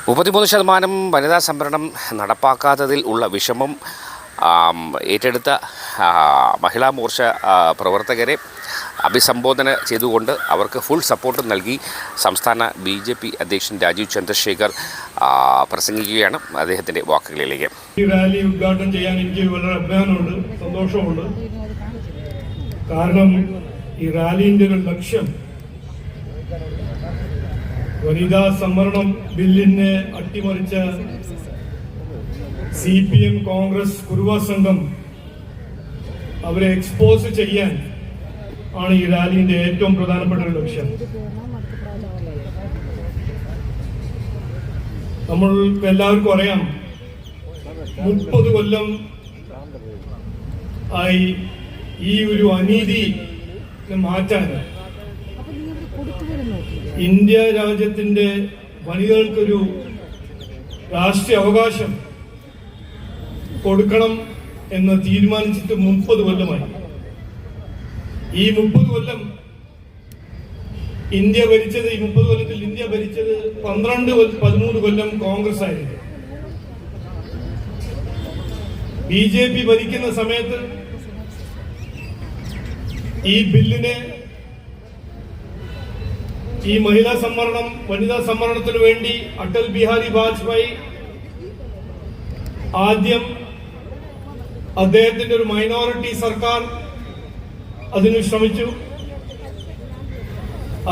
33% വനിതാ സംവരണം നടപ്പാക്കാത്തതിൽ ഉള്ള വിഷമം ഏറ്റെടുത്ത മഹിളാ മോർച്ച പ്രവർത്തകരെ അഭിസംബോധന ചെയ്തുകൊണ്ട് അവർക്ക് ഫുൾ സപ്പോർട്ട് നൽകി സംസ്ഥാന BJP അധ്യക്ഷൻ രാജീവ് ചന്ദ്രശേഖർ പ്രസംഗിക്കുകയാണ്. അദ്ദേഹത്തിൻ്റെ വാക്കുകളിലേക്ക്. ഈ റാലി ഉദ്ഘാടനം ചെയ്യാൻ എനിക്ക് വളരെ അഭിമാനമുണ്ട്, സന്തോഷമുണ്ട്. കാരണം ഈ റാലിൻ്റെ ഒരു ലക്ഷ്യം വനിതാ സംവരണം ബില്ലിനെ അട്ടിമറിച്ച CPM കോൺഗ്രസ് കുറുവ സംഘം അവരെ എക്സ്പോസ് ചെയ്യാൻ ആണ് ഈ റാലിന്റെ ഏറ്റവും പ്രധാനപ്പെട്ട ഒരു ലക്ഷ്യം. നമ്മൾക്ക് എല്ലാവർക്കും അറിയാം, 30 കൊല്ലം ആയി ഈ ഒരു അനീതി മാറ്റാൻ ഇന്ത്യ രാജ്യത്തിന്റെ വനിതകൾക്കൊരു രാഷ്ട്രീയ അവകാശം കൊടുക്കണം എന്ന് തീരുമാനിച്ചിട്ട് 30 കൊല്ലമായി. ഈ 30 കൊല്ലം ഇന്ത്യ ഭരിച്ചത്, ഈ 30 കൊല്ലത്തിൽ ഇന്ത്യ ഭരിച്ചത് 13 കൊല്ലം കോൺഗ്രസ് ആയിരുന്നു. BJP ഭരിക്കുന്ന സമയത്ത് ഈ ബില്ലിനെ, ഈ മഹിളാ സംവരണം, വനിതാ സംവരണത്തിന് വേണ്ടി അടൽ ബിഹാരി വാജ്പേയി ആദ്യം അദ്ദേഹത്തിന്റെ ഒരു മൈനോറിറ്റി സർക്കാർ അതിന് ശ്രമിച്ചു.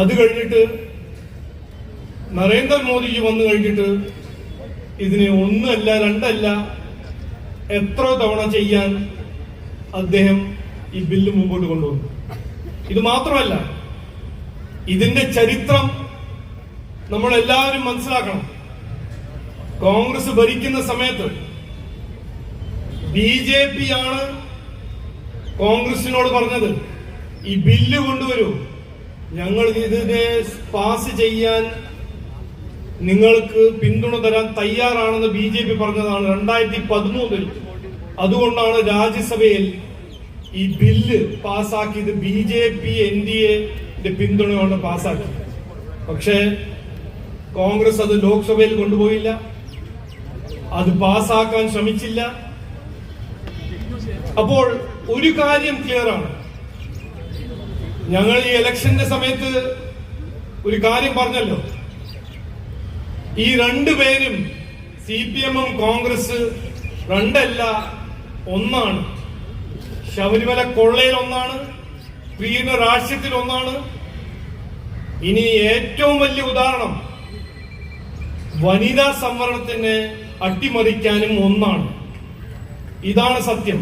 അത് കഴിഞ്ഞിട്ട് നരേന്ദ്രമോദിജി വന്നു കഴിഞ്ഞിട്ട് ഇതിനെ 1 അല്ല 2 അല്ല എത്ര തവണ ചെയ്യാൻ അദ്ദേഹം ഈ ബില്ല് മുമ്പോട്ട് കൊണ്ടുവന്നു. ഇത് മാത്രമല്ല, ഇതിന്റെ ചരിത്രം നമ്മൾ എല്ലാവരും മനസ്സിലാക്കണം. കോൺഗ്രസ് ഭരിക്കുന്ന സമയത്ത് BJP ആണ് കോൺഗ്രസിനോട് പറഞ്ഞത്, ഈ ബില്ല് കൊണ്ടുവരൂ, ഞങ്ങൾ ഇതിനെ പാസ് ചെയ്യാൻ നിങ്ങൾക്ക് പിന്തുണ തരാൻ തയ്യാറാണെന്ന് BJP പറഞ്ഞതാണ് 2013. അതുകൊണ്ടാണ് രാജ്യസഭയിൽ ഈ ബില്ല് പാസ്സാക്കിയത്. BJP NDA പിന്തുണയോടെ പാസ്സാക്കി. പക്ഷേ കോൺഗ്രസ് അത് ലോക്സഭയിൽ കൊണ്ടുപോയില്ല, അത് പാസ്സാക്കാൻ ശ്രമിച്ചില്ല. അപ്പോൾ ഒരു കാര്യം ക്ലിയർ ആണ്, ഞങ്ങൾ ഈ ഇലക്ഷന്റെ സമയത്ത് ഒരു കാര്യം പറഞ്ഞല്ലോ, ഈ 2 പേരും CPM കോൺഗ്രസ് 2 അല്ല 1 ശബരിമല കൊള്ളയിൽ 1, പ്രീണ രാഷ്ട്രീയത്തിൽ 1. ഇനി ഏറ്റവും വലിയ ഉദാഹരണം വനിതാ സംവരണത്തിന് അട്ടിമറിക്കാനും 1. ഇതാണ് സത്യം.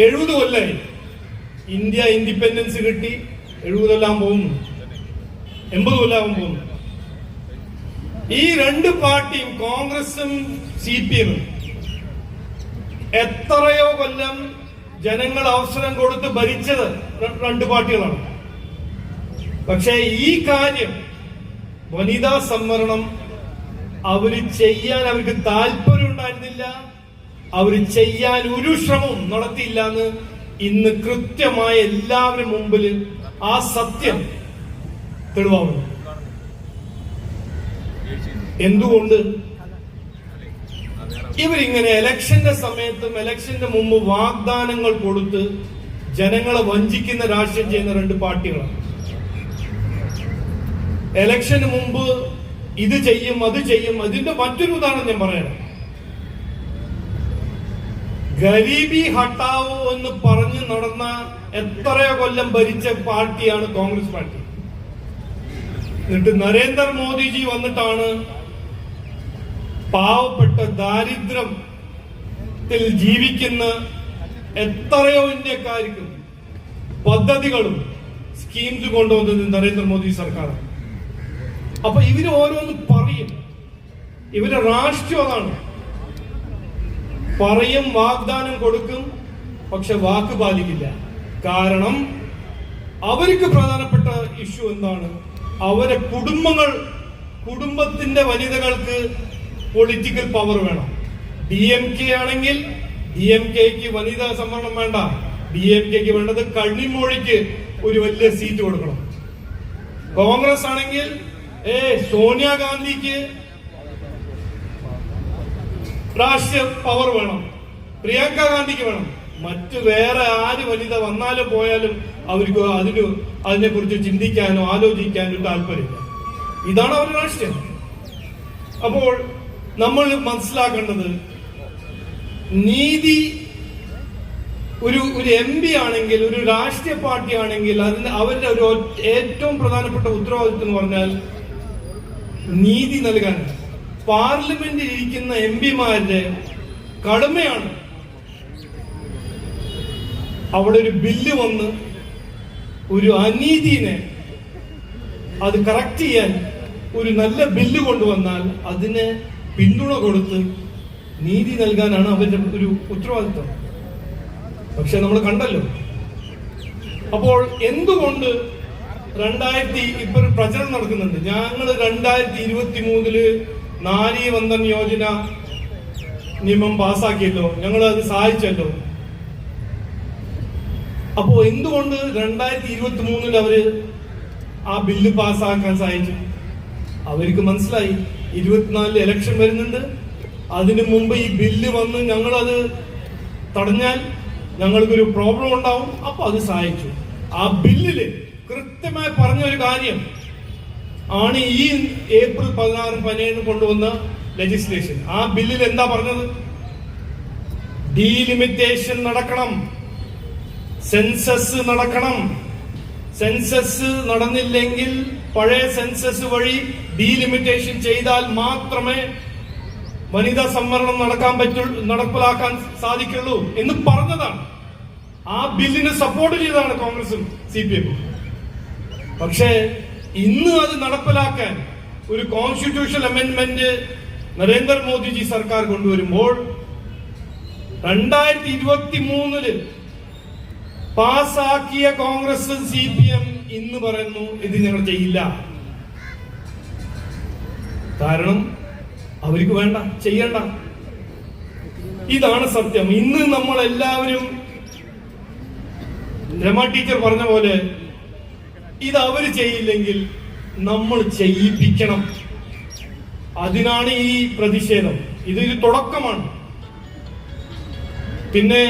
എഴുപത് കൊല്ലായി ഇന്ത്യ ഇൻഡിപെൻഡൻസ് കിട്ടി. 70 കൊല്ലാൻ പോകുന്നു, 80 കൊല്ലാൻ പോകുന്നു. ഈ 2 പാർട്ടിയും, കോൺഗ്രസും CPM, എത്രയോ കൊല്ലം ജനങ്ങൾ അവസരം കൊടുത്ത് ഭരിച്ചത് 2 പാർട്ടികളാണ്. പക്ഷേ ഈ കാര്യം, വനിതാ സംവരണം, അവര് ചെയ്യാൻ അവർക്ക് താല്പര്യം ഉണ്ടായിരുന്നില്ല, അവര് ചെയ്യാൻ ഒരു ശ്രമവും നടത്തിയില്ല എന്ന് ഇന്ന് കൃത്യമായ എല്ലാവരും മുമ്പിൽ ആ സത്യം തെളിവാകുന്നു. എന്തുകൊണ്ട് ഇവരിങ്ങനെ ഇലക്ഷന്റെ സമയത്തും ഇലക്ഷന്റെ മുമ്പ് വാഗ്ദാനങ്ങൾ കൊടുത്ത് ജനങ്ങളെ വഞ്ചിക്കുന്ന രാഷ്ട്രീയം ചെയ്യുന്ന 2 പാർട്ടികളാണ്. ഇലക്ഷന് മുമ്പ് ഇത് ചെയ്യും, അത് ചെയ്യും. അതിന്റെ മറ്റൊരു ഉദാഹരണം ഞാൻ പറയാം. ഗരീബി ഹട്ടാവോ എന്ന് പറഞ്ഞ് നടന്ന എത്രയോ കൊല്ലം ഭരിച്ച പാർട്ടിയാണ് കോൺഗ്രസ് പാർട്ടി. എന്നിട്ട് നരേന്ദ്രമോദിജി വന്നിട്ടാണ് പാവപ്പെട്ട ദാരിദ്ര്യത്തിൽ ജീവിക്കുന്ന എത്രയോ ഇന്ത്യക്കാർക്ക് പദ്ധതികളും സ്കീംസ് കൊണ്ടുവന്നത് നരേന്ദ്രമോദി സർക്കാർ. അപ്പൊ ഇവര് ഓരോന്ന് പറയും, ഇവരുടെ രാഷ്ട്രീയം അതാണ്. പറയും, വാഗ്ദാനം കൊടുക്കും, പക്ഷെ വാക്ക് പാലിക്കില്ല. കാരണം അവർക്ക് പ്രധാനപ്പെട്ട ഇഷ്യൂ എന്താണ്? അവരെ കുടുംബത്തിന്റെ വനിതകൾക്ക് പൊളിറ്റിക്കൽ പവർ വേണം. DMK ആണെങ്കിൽ DMKക്ക് വനിതാ സംവരണം വേണ്ട. DMKക്ക് വേണ്ടത് കണ്ണിമോഴിക്ക് ഒരു വലിയ സീറ്റ് കൊടുക്കണം. കോൺഗ്രസ് ആണെങ്കിൽ സോണിയാഗാന്ധിക്ക് രാഷ്ട്രീയ പവർ വേണം, പ്രിയങ്ക ഗാന്ധിക്ക് വേണം, മറ്റു വേറെ ആര് വനിത വന്നാലും പോയാലും അവർക്ക് അതിനെക്കുറിച്ച് ചിന്തിക്കാനോ ആലോചിക്കാനോ താല്പര്യമില്ല. ഇതാണ് അവരുടെ രാഷ്ട്രീയം. അപ്പോൾ നമ്മൾ മനസ്സിലാക്കേണ്ടത്, നീതി ഒരു MP ആണെങ്കിൽ, ഒരു രാഷ്ട്രീയ പാർട്ടി ആണെങ്കിൽ അവരുടെ ഒരു ഏറ്റവും പ്രധാനപ്പെട്ട ഉത്തരവാദിത്വം എന്ന് പറഞ്ഞാൽ നീതി നൽകാൻ. പാർലമെന്റിൽ ഇരിക്കുന്ന MP-മാരുടെ കടമയാണ് അവിടെ ഒരു ബില്ല് വന്ന് ഒരു അനീതിനെ അത് കറക്റ്റ് ചെയ്യാൻ ഒരു നല്ല ബില്ല് കൊണ്ടുവന്നാൽ അതിന് പിന്തുണ കൊടുത്ത് നീതി നൽകാനാണ് അവരുടെ ഒരു ഉത്തരവാദിത്വം. പക്ഷെ നമ്മൾ കണ്ടല്ലോ. അപ്പോൾ എന്തുകൊണ്ട് ഇപ്പൊ ഒരു പ്രചരണം നടക്കുന്നുണ്ട്, ഞങ്ങൾ 2023 നാരി വന്ദൻ യോജന നിയമം പാസ്സാക്കിയല്ലോ, ഞങ്ങൾ അത് സഹായിച്ചല്ലോ. അപ്പോ എന്തുകൊണ്ട് 2023 അവര് ആ ബില്ല് പാസ്സാക്കാൻ സഹായിച്ചു? അവർക്ക് മനസ്സിലായി 24 ഇലക്ഷൻ വരുന്നുണ്ട്, അതിനു മുമ്പ് ഈ ബില്ല് വന്ന് ഞങ്ങളത് തടഞ്ഞാൽ ഞങ്ങൾക്കൊരു പ്രോബ്ലം ഉണ്ടാവും. അപ്പൊ അത് സഹായിച്ചു. ആ ബില്ലില് കൃത്യമായി പറഞ്ഞ ഒരു കാര്യം ആണ് ഈ ഏപ്രിൽ 16, 17 കൊണ്ടുവന്ന ലെജിസ്ലേഷൻ. ആ ബില്ലിൽ എന്താ പറഞ്ഞത്? ഡീലിമിറ്റേഷൻ നടക്കണം, സെൻസസ് നടക്കണം. സെൻസസ് നടന്നില്ലെങ്കിൽ പഴയ സെൻസസ് വഴി ഡീലിമിറ്റേഷൻ ചെയ്താൽ മാത്രമേ വനിതാ സംവരണം നടപ്പിലാക്കാൻ സാധിക്കുള്ളൂ എന്ന് പറഞ്ഞതാണ്. ആ ബില്ലിന് സപ്പോർട്ട് ചെയ്തതാണ് കോൺഗ്രസും CPM. പക്ഷേ ഇന്ന് അത് നടപ്പിലാക്കാൻ ഒരു കോൺസ്റ്റിറ്റ്യൂഷണൽ അമെന്റ്മെന്റ് നരേന്ദ്രമോദിജി സർക്കാർ കൊണ്ടുവരുമ്പോൾ 2023 പാസാക്കിയ കോൺഗ്രസും CPM ഇന്ന് പറയുന്നു ഇത് ഞങ്ങൾ ചെയ്യില്ല. കാരണം അവർക്ക് വേണ്ട, ചെയ്യണ്ട. ഇതാണ് സത്യം. ഇന്ന് നമ്മൾ എല്ലാവരും രമ ടീച്ചർ പറഞ്ഞ പോലെ ഇത് അവര് ചെയ്യില്ലെങ്കിൽ നമ്മൾ ചെയ്യിപ്പിക്കണം. അതിനാണ് ഈ പ്രതിഷേധം. ഇതൊരു തുടക്കമാണ്. പിന്നെ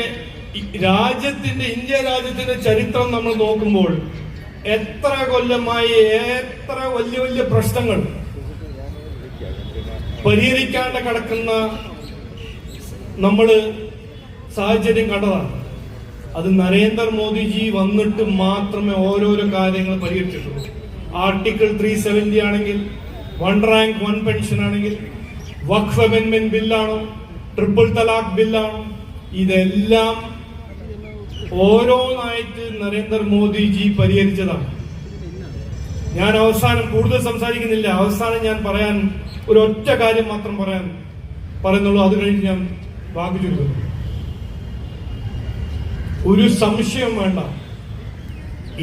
ഇന്ത്യ രാജ്യത്തിന്റെ ചരിത്രം നമ്മൾ നോക്കുമ്പോൾ എത്ര കൊല്ലമായി എത്ര വലിയ വലിയ പ്രശ്നങ്ങൾ പരിഹരിക്കാണ്ട് കിടക്കുന്ന നമ്മള് സാഹചര്യം കണ്ടതാണ്. അത് നരേന്ദ്രമോദിജി വന്നിട്ട് മാത്രമേ ഓരോരോ കാര്യങ്ങൾ പരിഹരിച്ചിട്ടുള്ളൂ. ആർട്ടിക്കിൾ 370 ആണെങ്കിൽ, 1 റാങ്ക് 1 പെൻഷൻ ആണെങ്കിൽ, വഖഫ് അമെന്റ്മെന്റ് ബില്ലാണോ, ട്രിപ്പിൾ തലാഖ് ബില്ലാണോ, ഇതെല്ലാം ഓരോന്നായിട്ട് നരേന്ദ്രമോദിജി പരിഹരിച്ചതാണ്. ഞാൻ അവസാനം കൂടുതൽ സംസാരിക്കുന്നില്ല. അവസാനം ഞാൻ പറയാൻ ഒരു ഒറ്റ കാര്യം മാത്രം പറയുന്നുള്ളൂ. അത് കഴിഞ്ഞ് ഞാൻ വാക്ക് ചുരുക്കുന്നു. ഒരു സംശയം വേണ്ട,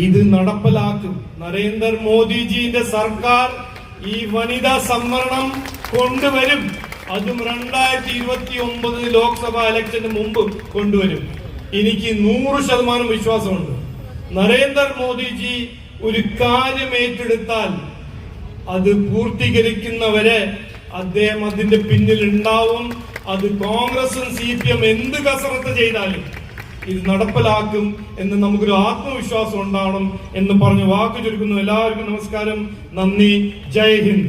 ഇത് നടപ്പിലാക്കും. നരേന്ദ്രമോദിജിന്റെ സർക്കാർ ഈ വനിതാ സംവരണം കൊണ്ടുവരും. അതും 2029 ലോക്സഭാ ഇലക്ഷന് മുമ്പ് കൊണ്ടുവരും. എനിക്ക് 100% വിശ്വാസമുണ്ട്. നരേന്ദ്രമോദിജി ഒരു കാര്യം ഏറ്റെടുത്താൽ അത് പൂർത്തീകരിക്കുന്നവരെ അദ്ദേഹം അതിന്റെ പിന്നിൽ ഉണ്ടാവും. അത് കോൺഗ്രസും CPM എന്ത് കസരത്ത് ചെയ്താലും ഇത് നടപ്പിലാക്കും എന്ന് നമുക്കൊരു ആത്മവിശ്വാസം ഉണ്ടാവണം എന്ന് പറഞ്ഞ് വാക്ക് ചുരുക്കുന്നു. എല്ലാവർക്കും നമസ്കാരം, നന്ദി, ജയ് ഹിന്ദ്.